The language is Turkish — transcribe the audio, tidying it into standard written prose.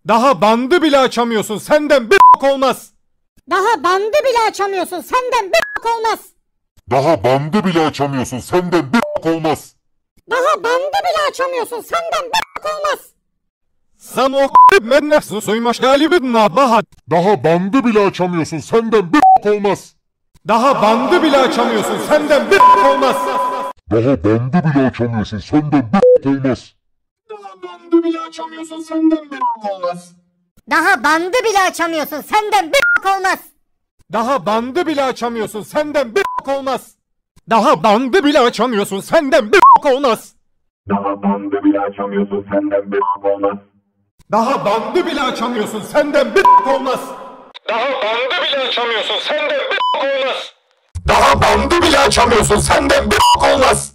Daha bandı bile açamıyorsun, senden bir olmaz. Daha bandı bile açamıyorsun, senden bir olmaz. Daha bandı bile açamıyorsun, senden bir olmaz. Daha bandı bile açamıyorsun, senden bir olmaz. Sen o ben nefsin suymuş galibin nabahat. Daha bandı bile açamıyorsun, senden bir olmaz. Daha bandı bile açamıyorsun, senden bir olmaz. Daha bandı bile açamıyorsun, senden bir olmaz. Daha bandı bile açamıyorsun, senden bir olmaz. Daha bandı bile açamıyorsun, senden bir olmaz. Daha bandı bile açamıyorsun, senden bir olmaz. Daha bandı bile açamıyorsun, senden bir olmaz. Daha bandı bile açamıyorsun, senden bir olmaz. Daha bandı bile açamıyorsun, senden bir olmaz. Daha bandı bile açamıyorsun, senden bir olmaz. Daha bandı bile açamıyorsun, senden bir olmaz.